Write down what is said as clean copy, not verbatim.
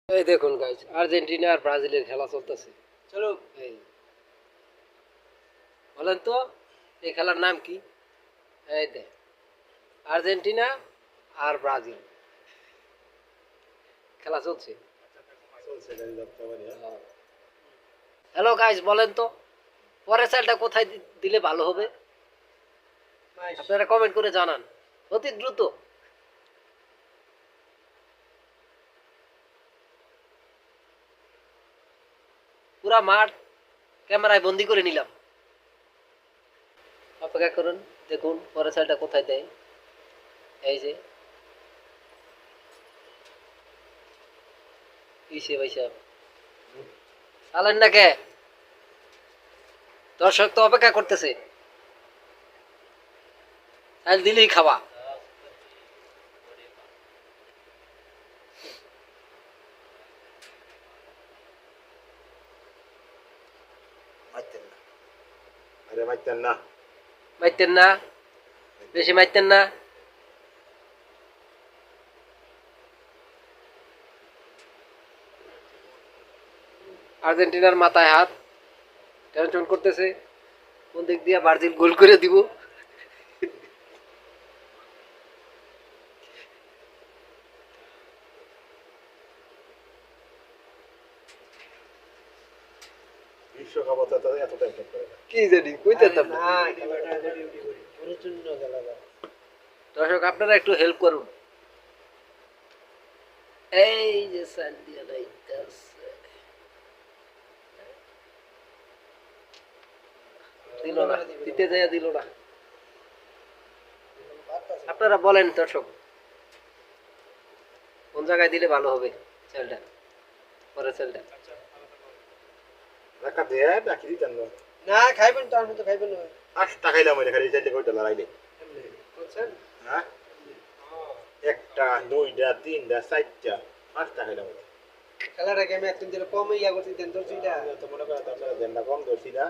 এই দেখুন guys, Argentina আর ব্রাজিলের খেলা চলতেছে। চলো এই বলেন তো, এই খেলার নাম কি? এই দেখ, আর্জেন্টিনা আর ব্রাজিল খেলা চলছে। হ্যালো গাইস, বলেন তো পরের সাইডটা কোথায় দিলে ভালো হবে? আপনারা কমেন্ট করে জানান অতি দ্রুত। পুরা মাঠ ক্যামেরায় বন্দি করে নিলাম। অপেক্ষা করুন, দেখুন পরের সাইডটা কোথায় দেয়। এই যে কিসে ভাই সাহেব চালেন না কে? দর্শক তো অপেক্ষা করতেছে, তাহলে দিলেই খাওয়া। মারতেন না, মাইতেন না, বেশি মাইতেন না। আর্জেন্টিনার মাথায় হাত, টেনশন করতেছে কোন দিক দিয়ে ব্রাজিল গোল করে দিব। বিশ্বকাপ এত টেনশন করে না। কি জানি কইতাম না। দর্শক আপনারা একটু হেল্প করুন। এই যে সান্ডিয়া লাইতাছে, দিল না, দিতে যায় দিল না। আপনারা বলেন দর্শক, কোন জায়গায় দিলে ভালো হবে সেলটা, পরের সেলটা। রাখা দিয়ে ডাকি দিতেন না। না খাইবেন তো, আমি তো খাইবেন না। আটটা খাইলাম ওই খালি চাইলে কইটা লড়াইলে। বুঝছেন? হ্যাঁ, একটা দুইটা তিনটা চারটা পাঁচটা খাইলাম। খেলার আগে আমি একদিন দিলে কম ইয়া করছি দেন তো তো মনে করেন আপনারা জেন্ডা কম ধরছি না।